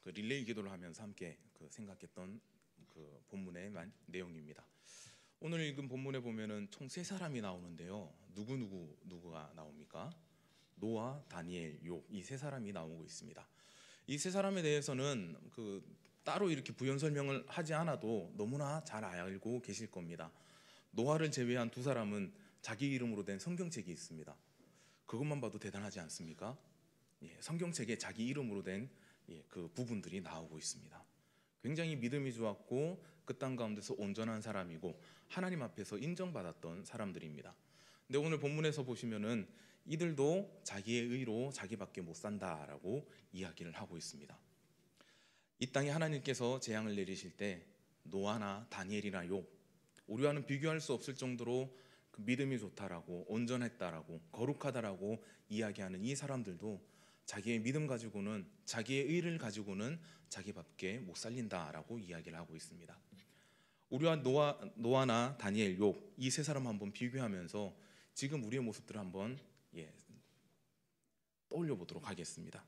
그 릴레이 기도를 하면서 함께 생각했던 그 본문의 내용입니다. 오늘 읽은 본문에 보면은 총 세 사람이 나오는데요. 누구가 나옵니까? 노아, 다니엘, 욥, 이 세 사람이 나오고 있습니다. 이 세 사람에 대해서는 따로 이렇게 부연 설명을 하지 않아도 너무나 잘 알고 계실 겁니다. 노아를 제외한 두 사람은 자기 이름으로 된 성경책이 있습니다. 그것만 봐도 대단하지 않습니까? 성경책에 자기 이름으로 된 그 부분들이 나오고 있습니다. 굉장히 믿음이 좋았고 그 땅 가운데서 온전한 사람이고 하나님 앞에서 인정받았던 사람들입니다. 근데 오늘 본문에서 보시면은 이들도 자기의 의로 자기밖에 못 산다라고 이야기를 하고 있습니다. 이 땅에 하나님께서 재앙을 내리실 때 노아나 다니엘이나 욥, 우리와는 비교할 수 없을 정도로 그 믿음이 좋다라고, 온전했다라고, 거룩하다라고 이야기하는 이 사람들도 자기의 믿음 가지고는, 자기의 의를 가지고는 자기밖에 못 살린다라고 이야기를 하고 있습니다. 우리와 노아나 다니엘, 욥, 이 세 사람 한번 비교하면서 지금 우리의 모습들을 한번 떠올려 보도록 하겠습니다.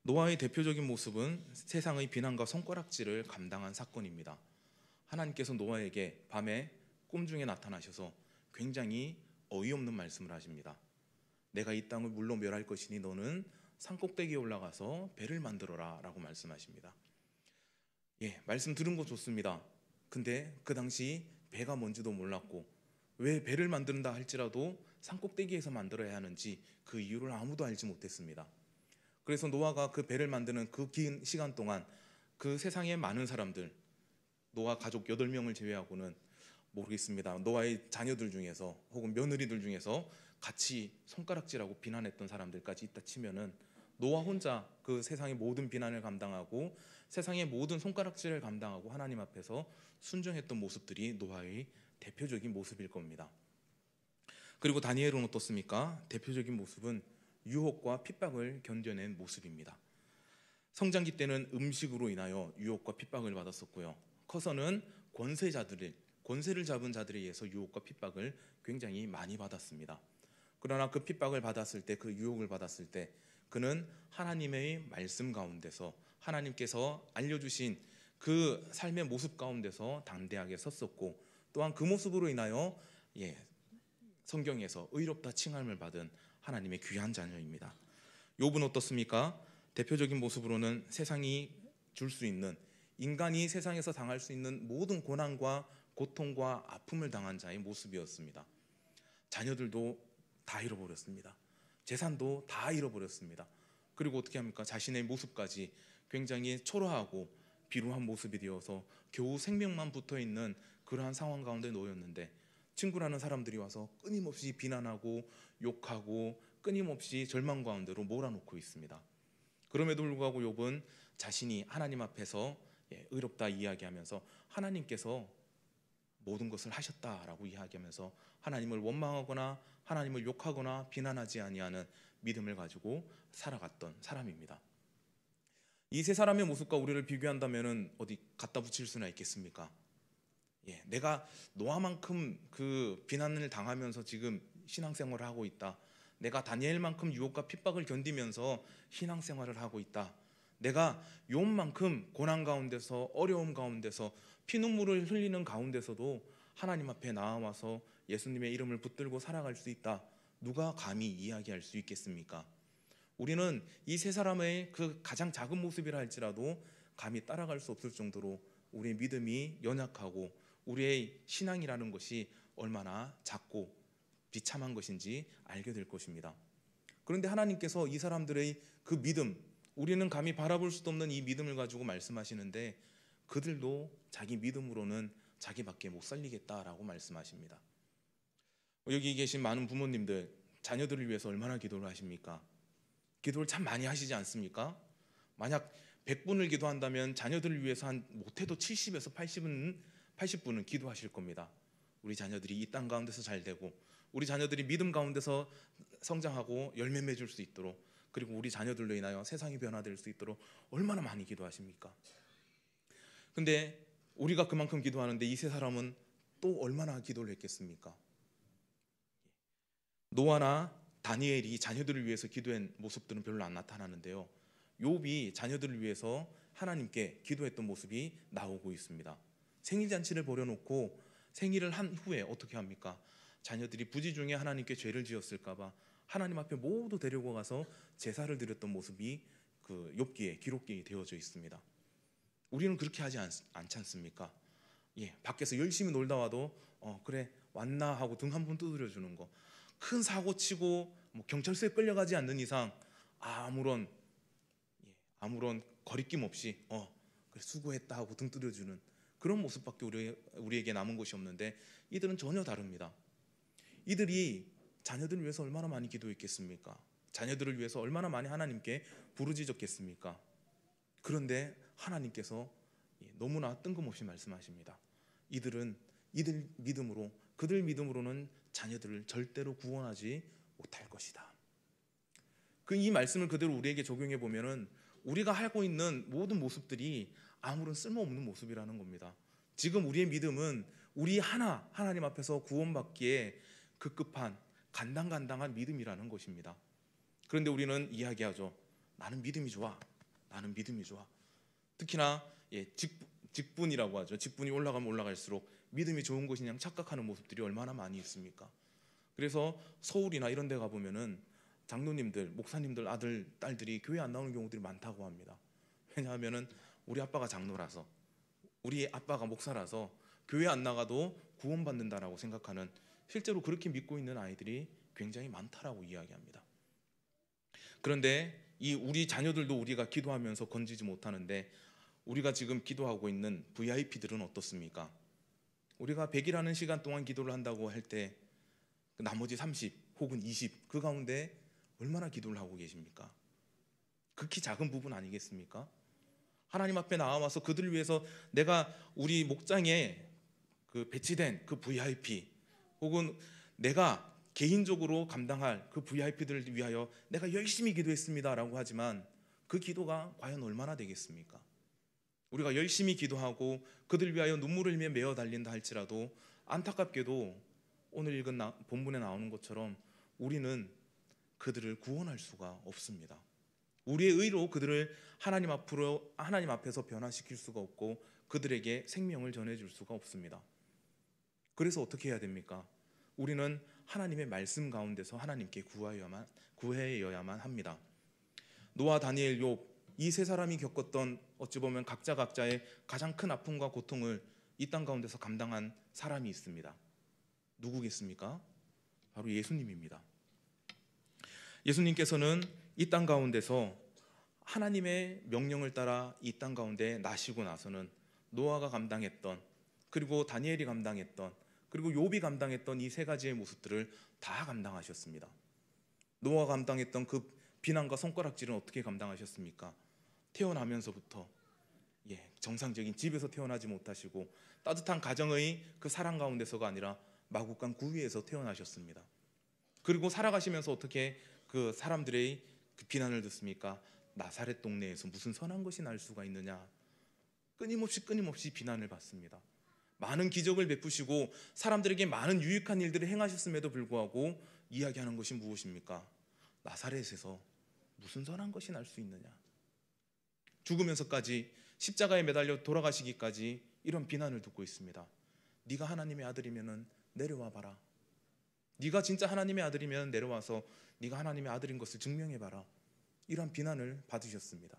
노아의 대표적인 모습은 세상의 비난과 손가락질을 감당한 사건입니다. 하나님께서 노아에게 밤에 꿈 중에 나타나셔서 굉장히 어이없는 말씀을 하십니다. 내가 이 땅을 물로 멸할 것이니 너는 산꼭대기에 올라가서 배를 만들어라 라고 말씀하십니다. 말씀 들은 거 좋습니다. 근데 그 당시 배가 뭔지도 몰랐고 왜 배를 만든다 할지라도 산꼭대기에서 만들어야 하는지 그 이유를 아무도 알지 못했습니다. 그래서 노아가 그 배를 만드는 그 긴 시간 동안 그 세상의 많은 사람들, 노아 가족 8명을 제외하고는 모르겠습니다. 노아의 자녀들 중에서 혹은 며느리들 중에서 같이 손가락질하고 비난했던 사람들까지 있다 치면은 노아 혼자 그 세상의 모든 비난을 감당하고 세상의 모든 손가락질을 감당하고 하나님 앞에서 순종했던 모습들이 노아의 대표적인 모습일 겁니다. 그리고 다니엘은 어떻습니까? 대표적인 모습은 유혹과 핍박을 견뎌낸 모습입니다. 성장기 때는 음식으로 인하여 유혹과 핍박을 받았었고요. 커서는 권세를 잡은 자들에 의해서 유혹과 핍박을 굉장히 많이 받았습니다. 그러나 그 핍박을 받았을 때, 그 유혹을 받았을 때 그는 하나님의 말씀 가운데서 하나님께서 알려주신 그 삶의 모습 가운데서 담대하게 섰었고, 또한 그 모습으로 인하여 성경에서 의롭다 칭함을 받은 하나님의 귀한 자녀입니다. 욥은 어떻습니까? 대표적인 모습으로는 세상이 줄 수 있는, 인간이 세상에서 당할 수 있는 모든 고난과 고통과 아픔을 당한 자의 모습이었습니다. 자녀들도 다 잃어버렸습니다. 재산도 다 잃어버렸습니다. 그리고 어떻게 합니까? 자신의 모습까지 굉장히 초라하고 비루한 모습이 되어서 겨우 생명만 붙어있는 그러한 상황 가운데 놓였는데 친구라는 사람들이 와서 끊임없이 비난하고 욕하고 끊임없이 절망 가운데로 몰아놓고 있습니다. 그럼에도 불구하고 욥은 자신이 하나님 앞에서 의롭다 이야기하면서 하나님께서 모든 것을 하셨다라고 이야기하면서 하나님을 원망하거나 하나님을 욕하거나 비난하지 아니하는 믿음을 가지고 살아갔던 사람입니다. 이 세 사람의 모습과 우리를 비교한다면 어디 갖다 붙일 수나 있겠습니까? 내가 노아만큼 그 비난을 당하면서 지금 신앙생활을 하고 있다. 내가 다니엘만큼 유혹과 핍박을 견디면서 신앙생활을 하고 있다. 내가 욥만큼 고난 가운데서, 어려움 가운데서, 피눈물을 흘리는 가운데서도 하나님 앞에 나와서 예수님의 이름을 붙들고 살아갈 수 있다. 누가 감히 이야기할 수 있겠습니까? 우리는 이 세 사람의 그 가장 작은 모습이라 할지라도 감히 따라갈 수 없을 정도로 우리의 믿음이 연약하고 우리의 신앙이라는 것이 얼마나 작고 비참한 것인지 알게 될 것입니다. 그런데 하나님께서 이 사람들의 그 믿음, 우리는 감히 바라볼 수도 없는 이 믿음을 가지고 말씀하시는데 그들도 자기 믿음으로는 자기밖에 못 살리겠다라고 말씀하십니다. 여기 계신 많은 부모님들, 자녀들을 위해서 얼마나 기도를 하십니까? 기도를 참 많이 하시지 않습니까? 만약 100분을 기도한다면 자녀들을 위해서 못해도 70에서 80분은 기도하실 겁니다. 우리 자녀들이 이 땅 가운데서 잘 되고 우리 자녀들이 믿음 가운데서 성장하고 열매 맺을 수 있도록, 그리고 우리 자녀들로 인하여 세상이 변화될 수 있도록 얼마나 많이 기도하십니까? 근데 우리가 그만큼 기도하는데 이 세 사람은 또 얼마나 기도를 했겠습니까? 노아나 다니엘이 자녀들을 위해서 기도한 모습들은 별로 안 나타나는데요, 욥이 자녀들을 위해서 하나님께 기도했던 모습이 나오고 있습니다. 생일 잔치를 벌여놓고 생일을 한 후에 어떻게 합니까? 자녀들이 부지 중에 하나님께 죄를 지었을까 봐 하나님 앞에 모두 데리고 가서 제사를 드렸던 모습이 그 욥기에 기록이 되어져 있습니다. 우리는 그렇게 하지 않지 않습니까? 밖에서 열심히 놀다 와도 그래 왔나 하고 등 한 번 두드려 주는 거, 큰 사고 치고 경찰서에 끌려가지 않는 이상 아무런 거리낌 없이 그래 수고했다 하고 등 두드려 주는 그런 모습밖에 우리에게 남은 것이 없는데, 이들은 전혀 다릅니다. 이들이 자녀들을 위해서 얼마나 많이 기도했겠습니까? 자녀들을 위해서 얼마나 많이 하나님께 부르짖었겠습니까? 그런데 하나님께서 너무나 뜬금없이 말씀하십니다. 그들 믿음으로는 자녀들을 절대로 구원하지 못할 것이다. 이 말씀을 그대로 우리에게 적용해 보면은 우리가 하고 있는 모든 모습들이 아무런 쓸모없는 모습이라는 겁니다. 지금 우리의 믿음은 우리 하나님 앞에서 구원받기에 급급한 간당간당한 믿음이라는 것입니다. 그런데 우리는 이야기하죠. 나는 믿음이 좋아. 나는 믿음이 좋아. 특히나 직분이라고 하죠. 직분이 올라가면 올라갈수록 믿음이 좋은 것인 양 착각하는 모습들이 얼마나 많이 있습니까? 그래서 서울이나 이런 데 가보면은 장로님들, 목사님들 아들, 딸들이 교회 안 나오는 경우들이 많다고 합니다. 왜냐하면은 우리 아빠가 장로라서, 우리 아빠가 목사라서 교회 안 나가도 구원받는다라고 생각하는, 실제로 그렇게 믿고 있는 아이들이 굉장히 많다라고 이야기합니다. 그런데 우리 자녀들도 우리가 기도하면서 건지지 못하는데, 우리가 지금 기도하고 있는 VIP들은 어떻습니까? 우리가 100이라는 시간 동안 기도를 한다고 할 때 나머지 30 혹은 20 그 가운데 얼마나 기도를 하고 계십니까? 극히 작은 부분 아니겠습니까? 하나님 앞에 나와서 그들을 위해서 내가 우리 목장에 배치된 그 VIP 혹은 내가 개인적으로 감당할 그 VIP들을 위하여 내가 열심히 기도했습니다라고 하지만 그 기도가 과연 얼마나 되겠습니까? 우리가 열심히 기도하고 그들 위하여 눈물을 흘리며 메어 달린다 할지라도 안타깝게도 오늘 읽은 본문에 나오는 것처럼 우리는 그들을 구원할 수가 없습니다. 우리의 의로 그들을 하나님 앞에서 변화시킬 수가 없고 그들에게 생명을 전해줄 수가 없습니다. 그래서 어떻게 해야 됩니까? 우리는 하나님의 말씀 가운데서 하나님께 구해야만 합니다. 노아, 다니엘, 욥 이 세 사람이 겪었던 어찌 보면 각자의 가장 큰 아픔과 고통을 이 땅 가운데서 감당한 사람이 있습니다. 누구겠습니까? 바로 예수님입니다. 예수님께서는 이 땅 가운데서 하나님의 명령을 따라 이 땅 가운데 나시고 나서는 노아가 감당했던, 그리고 다니엘이 감당했던, 그리고 욥이 감당했던 이 세 가지의 모습들을 다 감당하셨습니다. 노아가 감당했던 그 비난과 손가락질은 어떻게 감당하셨습니까? 태어나면서부터 정상적인 집에서 태어나지 못하시고 따뜻한 가정의 그 사랑 가운데서가 아니라 마구간 구위에서 태어나셨습니다. 그리고 살아가시면서 어떻게 그 사람들의 그 비난을 듣습니까? 나사렛 동네에서 무슨 선한 것이 날 수가 있느냐? 끊임없이 비난을 받습니다. 많은 기적을 베푸시고 사람들에게 많은 유익한 일들을 행하셨음에도 불구하고 이야기하는 것이 무엇입니까? 나사렛에서 무슨 선한 것이 날 수 있느냐? 죽으면서까지 십자가에 매달려 돌아가시기까지 이런 비난을 듣고 있습니다. 네가 하나님의 아들이면 내려와 봐라. 네가 진짜 하나님의 아들이면 내려와서 네가 하나님의 아들인 것을 증명해 봐라. 이런 비난을 받으셨습니다.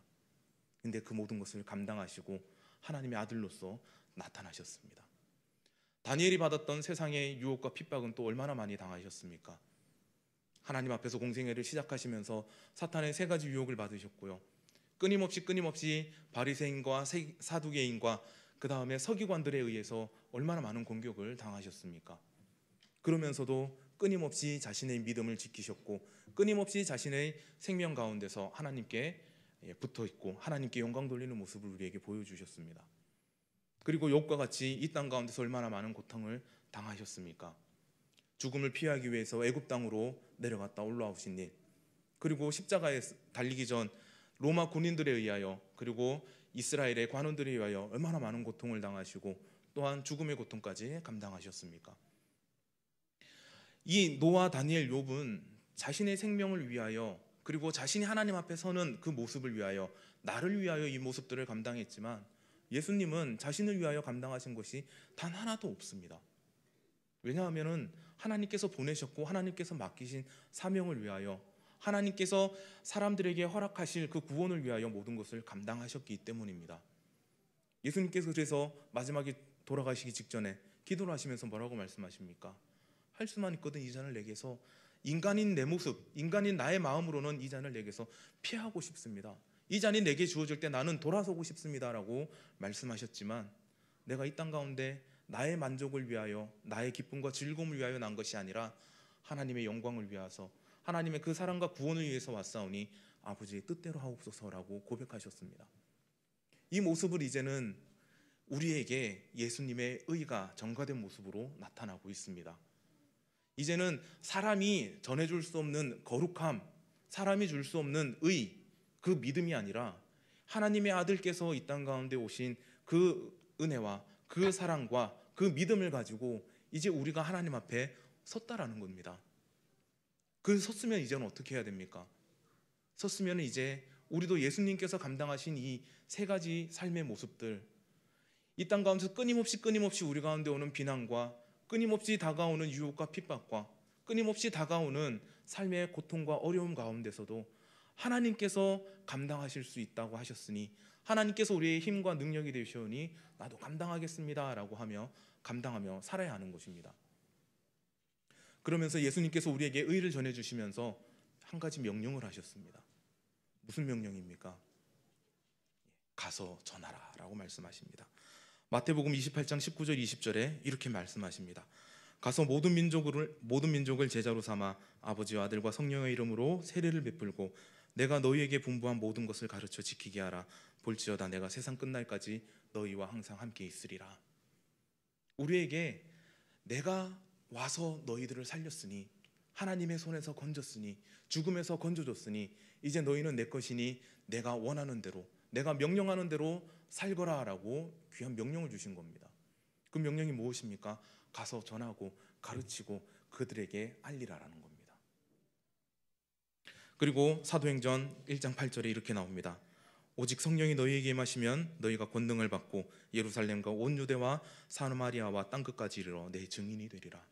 근데 그 모든 것을 감당하시고 하나님의 아들로서 나타나셨습니다. 다니엘이 받았던 세상의 유혹과 핍박은 또 얼마나 많이 당하셨습니까? 하나님 앞에서 공생애를 시작하시면서 사탄의 세 가지 유혹을 받으셨고요. 끊임없이 바리새인과 사두개인과 그 다음에 서기관들에 의해서 얼마나 많은 공격을 당하셨습니까? 그러면서도 끊임없이 자신의 믿음을 지키셨고 끊임없이 자신의 생명 가운데서 하나님께 붙어있고 하나님께 영광 돌리는 모습을 우리에게 보여주셨습니다. 그리고 욥과 같이 이 땅 가운데서 얼마나 많은 고통을 당하셨습니까? 죽음을 피하기 위해서 애굽 땅으로 내려갔다 올라오신 일, 그리고 십자가에 달리기 전 로마 군인들에 의하여 그리고 이스라엘의 관원들에 의하여 얼마나 많은 고통을 당하시고 또한 죽음의 고통까지 감당하셨습니까? 이 노아, 다니엘, 욥은 자신의 생명을 위하여 그리고 자신이 하나님 앞에 서는 그 모습을 위하여 나를 위하여 이 모습들을 감당했지만 예수님은 자신을 위하여 감당하신 것이 단 하나도 없습니다. 왜냐하면 하나님께서 보내셨고 하나님께서 맡기신 사명을 위하여, 하나님께서 사람들에게 허락하실 그 구원을 위하여 모든 것을 감당하셨기 때문입니다. 예수님께서 그래서 마지막에 돌아가시기 직전에 기도를 하시면서 뭐라고 말씀하십니까? 할 수만 있거든 이 잔을 내게서, 인간인 내 모습, 인간인 나의 마음으로는 이 잔을 내게서 피하고 싶습니다. 이 잔이 내게 주어질 때 나는 돌아서고 싶습니다 라고 말씀하셨지만, 내가 이 땅 가운데 나의 만족을 위하여, 나의 기쁨과 즐거움을 위하여 난 것이 아니라 하나님의 영광을 위해서, 하나님의 그 사랑과 구원을 위해서 왔사오니 아버지의 뜻대로 하옵소서라고 고백하셨습니다. 이 모습을 이제는 우리에게 예수님의 의가 전가된 모습으로 나타나고 있습니다. 이제는 사람이 전해줄 수 없는 거룩함, 사람이 줄 수 없는 의, 그 믿음이 아니라 하나님의 아들께서 이 땅 가운데 오신 그 은혜와 그 사랑과 그 믿음을 가지고 이제 우리가 하나님 앞에 섰다라는 겁니다. 그 섰으면 이제는 어떻게 해야 됩니까? 섰으면 이제 우리도 예수님께서 감당하신 이 세 가지 삶의 모습들, 이 땅 가운데서 끊임없이 우리 가운데 오는 비난과 끊임없이 다가오는 유혹과 핍박과 끊임없이 다가오는 삶의 고통과 어려움 가운데서도 하나님께서 감당하실 수 있다고 하셨으니, 하나님께서 우리의 힘과 능력이 되시오니 나도 감당하겠습니다 라고 하며 감당하며 살아야 하는 것입니다. 그러면서 예수님께서 우리에게 의를 전해주시면서 한 가지 명령을 하셨습니다. 무슨 명령입니까? 가서 전하라 라고 말씀하십니다. 마태복음 28장 19절 20절에 이렇게 말씀하십니다. 가서 모든 민족을 제자로 삼아 아버지와 아들과 성령의 이름으로 세례를 베풀고 내가 너희에게 분부한 모든 것을 가르쳐 지키게 하라. 볼지어다 내가 세상 끝날까지 너희와 항상 함께 있으리라. 우리에게 내가 와서 너희들을 살렸으니, 하나님의 손에서 건졌으니, 죽음에서 건져줬으니 이제 너희는 내 것이니 내가 원하는 대로, 내가 명령하는 대로 살거라 라고 귀한 명령을 주신 겁니다. 그 명령이 무엇입니까? 가서 전하고 가르치고 그들에게 알리라라는 겁니다. 그리고 사도행전 1장 8절에 이렇게 나옵니다. 오직 성령이 너희에게 임하시면 너희가 권능을 받고 예루살렘과 온 유대와 사마리아와 땅끝까지 이르러 내 증인이 되리라.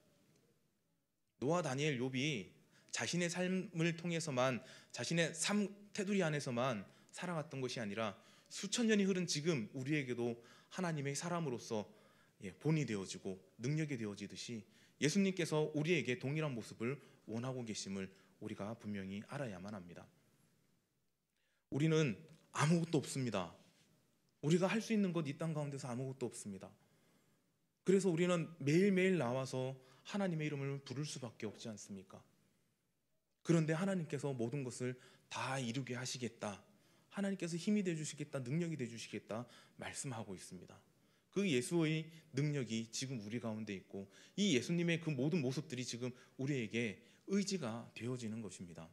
노아, 다니엘, 욥이 자신의 삶을 통해서만, 자신의 삶 테두리 안에서만 살아갔던 것이 아니라 수천 년이 흐른 지금 우리에게도 하나님의 사람으로서 본이 되어지고 능력이 되어지듯이 예수님께서 우리에게 동일한 모습을 원하고 계심을 우리가 분명히 알아야만 합니다. 우리는 아무것도 없습니다. 우리가 할 수 있는 것 이 땅 가운데서 아무것도 없습니다. 그래서 우리는 매일매일 나와서 하나님의 이름을 부를 수밖에 없지 않습니까? 그런데 하나님께서 모든 것을 다 이루게 하시겠다, 하나님께서 힘이 되어주시겠다, 능력이 되어주시겠다 말씀하고 있습니다. 그 예수의 능력이 지금 우리 가운데 있고 이 예수님의 그 모든 모습들이 지금 우리에게 의지가 되어지는 것입니다.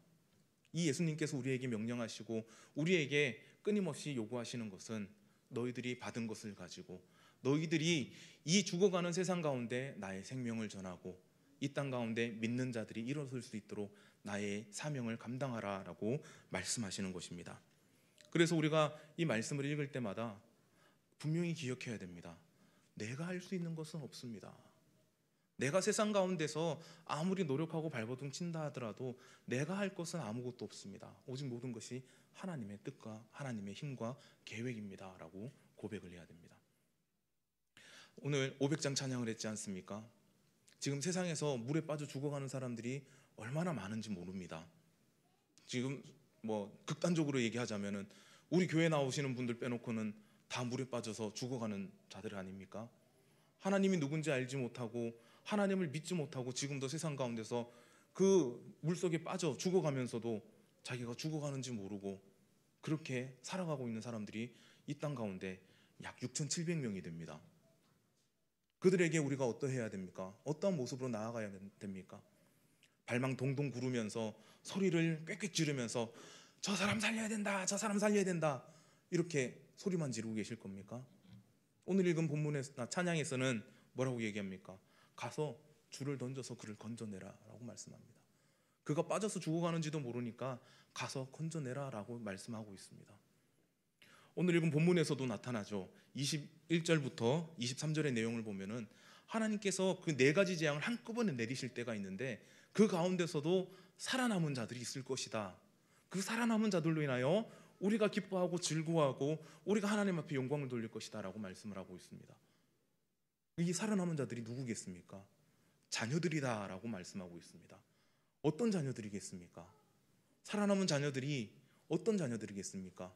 이 예수님께서 우리에게 명령하시고 우리에게 끊임없이 요구하시는 것은 너희들이 받은 것을 가지고 너희들이 이 죽어가는 세상 가운데 나의 생명을 전하고 이 땅 가운데 믿는 자들이 일어설 수 있도록 나의 사명을 감당하라 라고 말씀하시는 것입니다. 그래서 우리가 이 말씀을 읽을 때마다 분명히 기억해야 됩니다. 내가 할 수 있는 것은 없습니다. 내가 세상 가운데서 아무리 노력하고 발버둥 친다 하더라도 내가 할 것은 아무것도 없습니다. 오직 모든 것이 하나님의 뜻과 하나님의 힘과 계획입니다 라고 고백을 해야 됩니다. 오늘 500장 찬양을 했지 않습니까? 지금 세상에서 물에 빠져 죽어가는 사람들이 얼마나 많은지 모릅니다. 지금 극단적으로 얘기하자면은 우리 교회 나오시는 분들 빼놓고는 다 물에 빠져서 죽어가는 자들 아닙니까? 하나님이 누군지 알지 못하고 하나님을 믿지 못하고 지금도 세상 가운데서 그 물속에 빠져 죽어가면서도 자기가 죽어가는지 모르고 그렇게 살아가고 있는 사람들이 이 땅 가운데 약 6,700명이 됩니다. 그들에게 우리가 어떠해야 됩니까? 어떠한 모습으로 나아가야 됩니까? 발망 동동 구르면서 소리를 꽥꽥 지르면서 저 사람 살려야 된다, 저 사람 살려야 된다 이렇게 소리만 지르고 계실 겁니까? 오늘 읽은 본문에서 찬양에서는 뭐라고 얘기합니까? 가서 줄을 던져서 그를 건져내라 라고 말씀합니다. 그가 빠져서 죽어가는지도 모르니까 가서 건져내라 라고 말씀하고 있습니다. 오늘 읽은 본문에서도 나타나죠. 21절부터 23절의 내용을 보면은 하나님께서 그 네 가지 재앙을 한꺼번에 내리실 때가 있는데 그 가운데서도 살아남은 자들이 있을 것이다. 그 살아남은 자들로 인하여 우리가 기뻐하고 즐거워하고 우리가 하나님 앞에 영광을 돌릴 것이다 라고 말씀을 하고 있습니다. 이 살아남은 자들이 누구겠습니까? 자녀들이다 라고 말씀하고 있습니다. 어떤 자녀들이겠습니까? 살아남은 자녀들이 어떤 자녀들이겠습니까?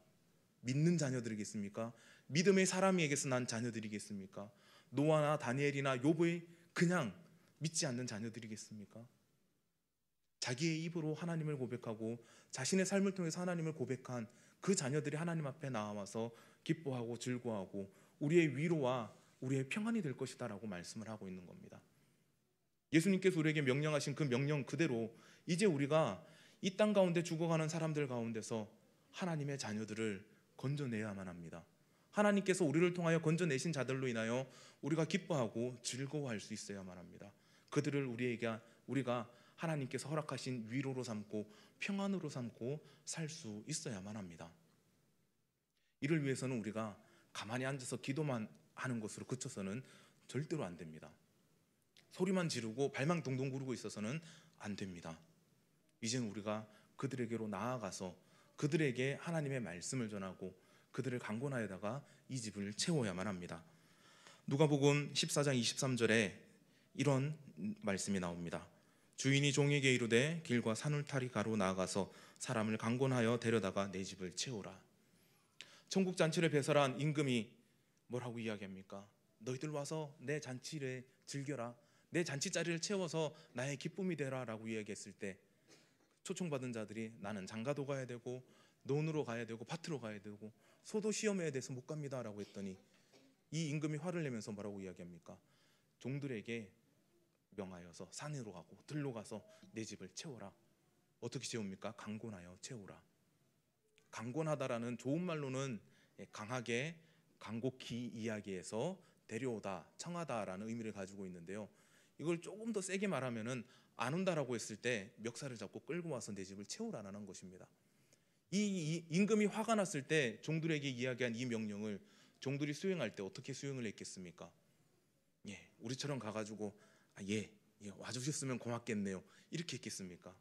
믿는 자녀들이겠습니까? 믿음의 사람에게서 난 자녀들이겠습니까? 노아나 다니엘이나 욥의 그냥 믿지 않는 자녀들이겠습니까? 자기의 입으로 하나님을 고백하고 자신의 삶을 통해서 하나님을 고백한 그 자녀들이 하나님 앞에 나와서 기뻐하고 즐거워하고 우리의 위로와 우리의 평안이 될 것이다 라고 말씀을 하고 있는 겁니다. 예수님께서 우리에게 명령하신 그 명령 그대로 이제 우리가 이 땅 가운데 죽어가는 사람들 가운데서 하나님의 자녀들을 건져내야만 합니다. 하나님께서 우리를 통하여 건져내신 자들로 인하여 우리가 기뻐하고 즐거워할 수 있어야만 합니다. 그들을 우리가 하나님께서 허락하신 위로로 삼고 평안으로 삼고 살 수 있어야만 합니다. 이를 위해서는 우리가 가만히 앉아서 기도만 하는 것으로 그쳐서는 절대로 안 됩니다. 소리만 지르고 발만 동동 구르고 있어서는 안 됩니다. 이제는 우리가 그들에게로 나아가서 그들에게 하나님의 말씀을 전하고 그들을 강권하여다가 이 집을 채워야만 합니다. 누가복음 14장 23절에 이런 말씀이 나옵니다. 주인이 종에게 이르되 길과 산울타리 가로 나아가서 사람을 강권하여 데려다가 내 집을 채우라. 천국 잔치를 배설한 임금이 뭐라고 이야기합니까? 너희들 와서 내 잔치를 즐겨라. 내 잔치자리를 채워서 나의 기쁨이 되라 라고 이야기했을 때 초청받은 자들이 나는 장가도 가야 되고 논으로 가야 되고 밭으로 가야 되고 소도 시험해야 돼서 못 갑니다 라고 했더니 이 임금이 화를 내면서 뭐라고 이야기합니까? 종들에게 명하여서 산으로 가고 들로 가서 내 집을 채워라. 어떻게 채웁니까? 강권하여 채우라. 강권하다라는 좋은 말로는 강하게 강곡히 이야기해서 데려오다, 청하다라는 의미를 가지고 있는데요. 이걸 조금 더 세게 말하면은 안 온다라고 했을 때 멱살을 잡고 끌고 와서 내 집을 채우라는 것입니다. 이 임금이 화가 났을 때 종들에게 이야기한 이 명령을 종들이 수행할 때 어떻게 수행을 했겠습니까? 우리처럼 가가지고 와주셨으면 고맙겠네요 이렇게 했겠습니까?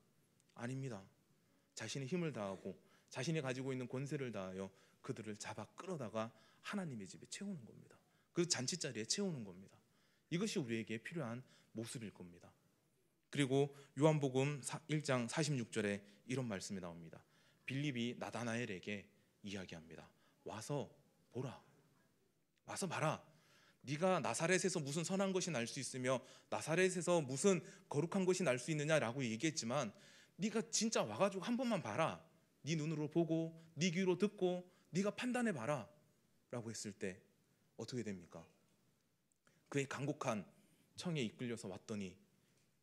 아닙니다. 자신의 힘을 다하고 자신이 가지고 있는 권세를 다하여 그들을 잡아 끌어다가 하나님의 집에 채우는 겁니다. 그 잔치자리에 채우는 겁니다. 이것이 우리에게 필요한 모습일 겁니다. 그리고 요한복음 1장 46절에 이런 말씀이 나옵니다. 빌립이 나다나엘에게 이야기합니다. 와서 보라. 와서 봐라. 네가 나사렛에서 무슨 선한 것이 날 수 있으며 나사렛에서 무슨 거룩한 것이 날 수 있느냐라고 얘기했지만 네가 진짜 와가지고 한 번만 봐라. 네 눈으로 보고 네 귀로 듣고 네가 판단해 봐라 라고 했을 때 어떻게 됩니까? 그의 간곡한 청에 이끌려서 왔더니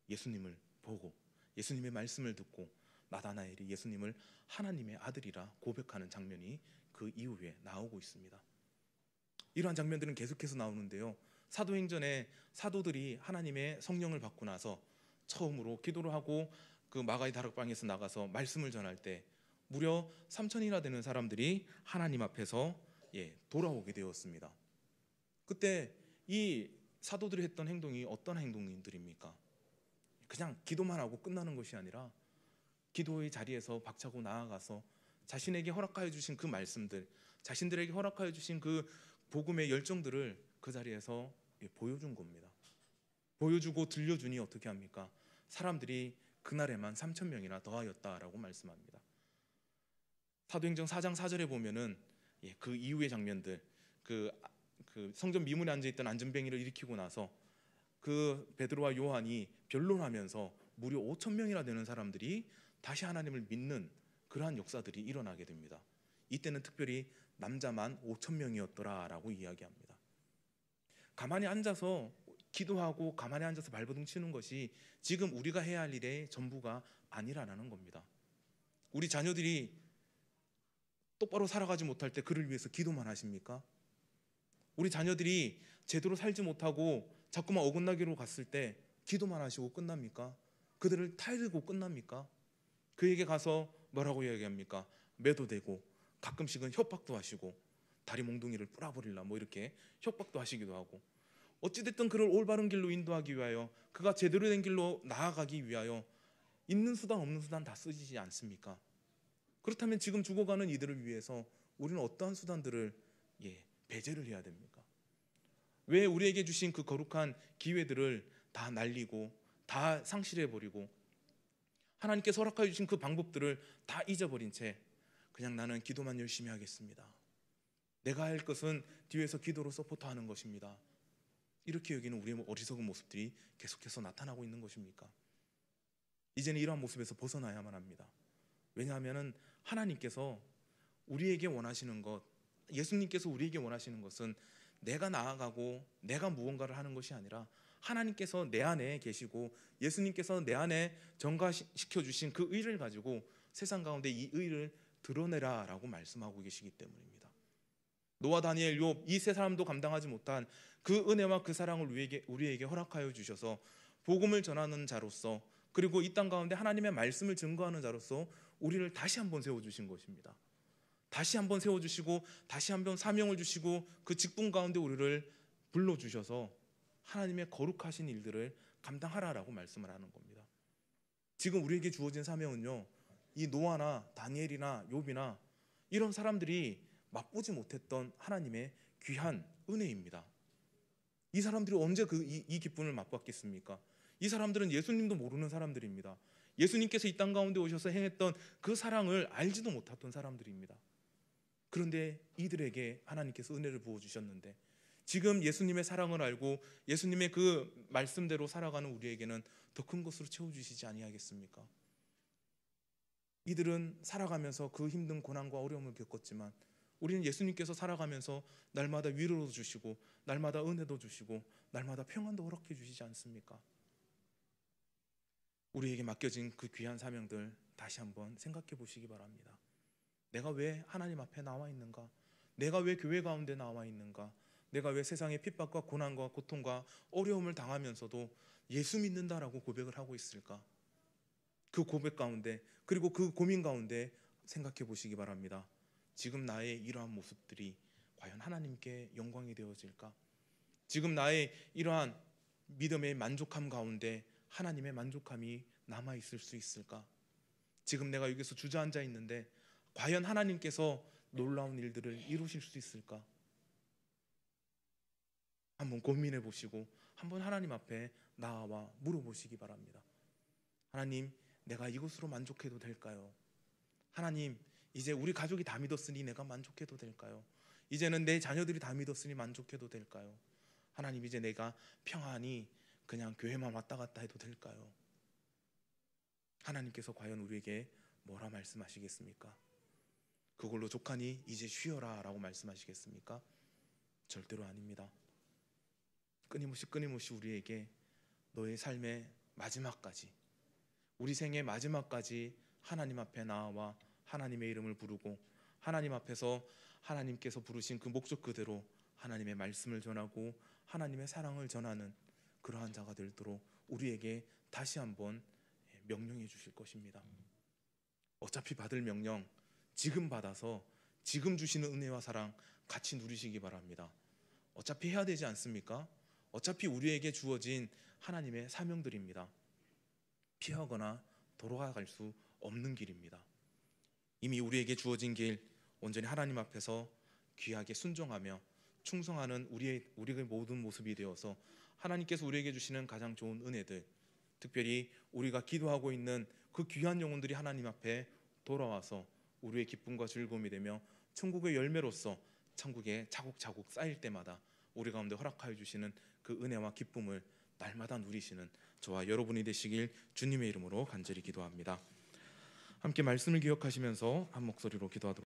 예수님을 보고 예수님의 말씀을 듣고 나다나엘이 예수님을 하나님의 아들이라 고백하는 장면이 그 이후에 나오고 있습니다. 이러한 장면들은 계속해서 나오는데요. 사도행전에 사도들이 하나님의 성령을 받고 나서 처음으로 기도를 하고 그 마가의 다락방에서 나가서 말씀을 전할 때 무려 3,000이나 되는 사람들이 하나님 앞에서 돌아오게 되었습니다. 그때 이 사도들이 했던 행동이 어떤 행동들입니까? 그냥 기도만 하고 끝나는 것이 아니라 기도의 자리에서 박차고 나아가서 자신에게 허락하여 주신 그 말씀들, 자신들에게 허락하여 주신 그 복음의 열정들을 그 자리에서 보여준 겁니다. 보여주고 들려주니 어떻게 합니까? 사람들이 그날에만 3,000명이나 더하였다라고 말씀합니다. 사도행전 4장 4절에 보면은 그 이후의 장면들, 그 성전 미문에 앉아있던 안전뱅이를 일으키고 나서 그 베드로와 요한이 변론하면서 무려 5,000명이나 되는 사람들이 다시 하나님을 믿는 그러한 역사들이 일어나게 됩니다. 이때는 특별히 남자만 5,000명이었더라라고 이야기합니다. 가만히 앉아서 기도하고 가만히 앉아서 발버둥 치는 것이 지금 우리가 해야 할 일의 전부가 아니라는 겁니다. 우리 자녀들이 똑바로 살아가지 못할 때 그를 위해서 기도만 하십니까? 우리 자녀들이 제대로 살지 못하고 자꾸만 어긋나기로 갔을 때 기도만 하시고 끝납니까? 그들을 타이르고 끝납니까? 그에게 가서 뭐라고 이야기합니까? 매도되고 가끔씩은 협박도 하시고 다리 몽둥이를 뿌라버릴라 뭐 이렇게 협박도 하시기도 하고, 어찌됐든 그를 올바른 길로 인도하기 위하여, 그가 제대로 된 길로 나아가기 위하여 있는 수단 없는 수단 다 쓰시지 않습니까? 그렇다면 지금 죽어가는 이들을 위해서 우리는 어떠한 수단들을 배제를 해야 됩니까? 왜 우리에게 주신 그 거룩한 기회들을 다 날리고 다 상실해버리고 하나님께서 허락하여 주신 그 방법들을 다 잊어버린 채 그냥 나는 기도만 열심히 하겠습니다, 내가 할 것은 뒤에서 기도로 서포트하는 것입니다, 이렇게 여기는 우리의 어리석은 모습들이 계속해서 나타나고 있는 것입니까? 이제는 이러한 모습에서 벗어나야만 합니다. 왜냐하면 하나님께서 우리에게 원하시는 것, 예수님께서 우리에게 원하시는 것은 내가 나아가고 내가 무언가를 하는 것이 아니라 하나님께서 내 안에 계시고 예수님께서 내 안에 전가시켜 주신 그 의를 가지고 세상 가운데 이 의를 드러내라 라고 말씀하고 계시기 때문입니다. 노아, 다니엘, 욥 이 세 사람도 감당하지 못한 그 은혜와 그 사랑을 우리에게 허락하여 주셔서 복음을 전하는 자로서, 그리고 이 땅 가운데 하나님의 말씀을 증거하는 자로서 우리를 다시 한번 세워주신 것입니다. 다시 한번 세워주시고 다시 한번 사명을 주시고 그 직분 가운데 우리를 불러주셔서 하나님의 거룩하신 일들을 감당하라라고 말씀을 하는 겁니다. 지금 우리에게 주어진 사명은요, 이 노아나 다니엘이나 욥이나 이런 사람들이 맛보지 못했던 하나님의 귀한 은혜입니다. 이 사람들이 언제 이 기쁨을 맛봤겠습니까? 이 사람들은 예수님도 모르는 사람들입니다. 예수님께서 이 땅 가운데 오셔서 행했던 그 사랑을 알지도 못했던 사람들입니다. 그런데 이들에게 하나님께서 은혜를 부어주셨는데 지금 예수님의 사랑을 알고 예수님의 그 말씀대로 살아가는 우리에게는 더 큰 것으로 채워주시지 아니하겠습니까? 이들은 살아가면서 그 힘든 고난과 어려움을 겪었지만 우리는 예수님께서 살아가면서 날마다 위로도 주시고 날마다 은혜도 주시고 날마다 평안도 허락해 주시지 않습니까? 우리에게 맡겨진 그 귀한 사명들 다시 한번 생각해 보시기 바랍니다. 내가 왜 하나님 앞에 나와 있는가? 내가 왜 교회 가운데 나와 있는가? 내가 왜 세상의 핍박과 고난과 고통과 어려움을 당하면서도 예수 믿는다라고 고백을 하고 있을까? 그 고백 가운데, 그리고 그 고민 가운데 생각해 보시기 바랍니다. 지금 나의 이러한 모습들이 과연 하나님께 영광이 되어질까? 지금 나의 이러한 믿음의 만족함 가운데 하나님의 만족함이 남아있을 수 있을까? 지금 내가 여기서 주저앉아 있는데 과연 하나님께서 놀라운 일들을 이루실 수 있을까? 한번 고민해 보시고 한번 하나님 앞에 나와 물어보시기 바랍니다. 하나님, 내가 이것으로 만족해도 될까요? 하나님, 이제 우리 가족이 다 믿었으니 내가 만족해도 될까요? 이제는 내 자녀들이 다 믿었으니 만족해도 될까요? 하나님, 이제 내가 평안히 그냥 교회만 왔다 갔다 해도 될까요? 하나님께서 과연 우리에게 뭐라 말씀하시겠습니까? 그걸로 족하니 이제 쉬어라 라고 말씀하시겠습니까? 절대로 아닙니다. 끊임없이 우리에게 너의 삶의 마지막까지, 우리 생의 마지막까지 하나님 앞에 나와 하나님의 이름을 부르고 하나님 앞에서 하나님께서 부르신 그 목적 그대로 하나님의 말씀을 전하고 하나님의 사랑을 전하는 그러한 자가 되도록 우리에게 다시 한번 명령해 주실 것입니다. 어차피 받을 명령 지금 받아서 지금 주시는 은혜와 사랑 같이 누리시기 바랍니다. 어차피 해야 되지 않습니까? 어차피 우리에게 주어진 하나님의 사명들입니다. 피하거나 돌아갈 수 없는 길입니다. 이미 우리에게 주어진 길 온전히 하나님 앞에서 귀하게 순종하며 충성하는 우리의 모든 모습이 되어서 하나님께서 우리에게 주시는 가장 좋은 은혜들, 특별히 우리가 기도하고 있는 그 귀한 영혼들이 하나님 앞에 돌아와서 우리의 기쁨과 즐거움이 되며 천국의 열매로서 천국에 차곡차곡 쌓일 때마다 우리 가운데 허락하여 주시는 그 은혜와 기쁨을 날마다 누리시는 저와 여러분이 되시길 주님의 이름으로 간절히 기도합니다. 함께 말씀을 기억하시면서 한 목소리로 기도하도록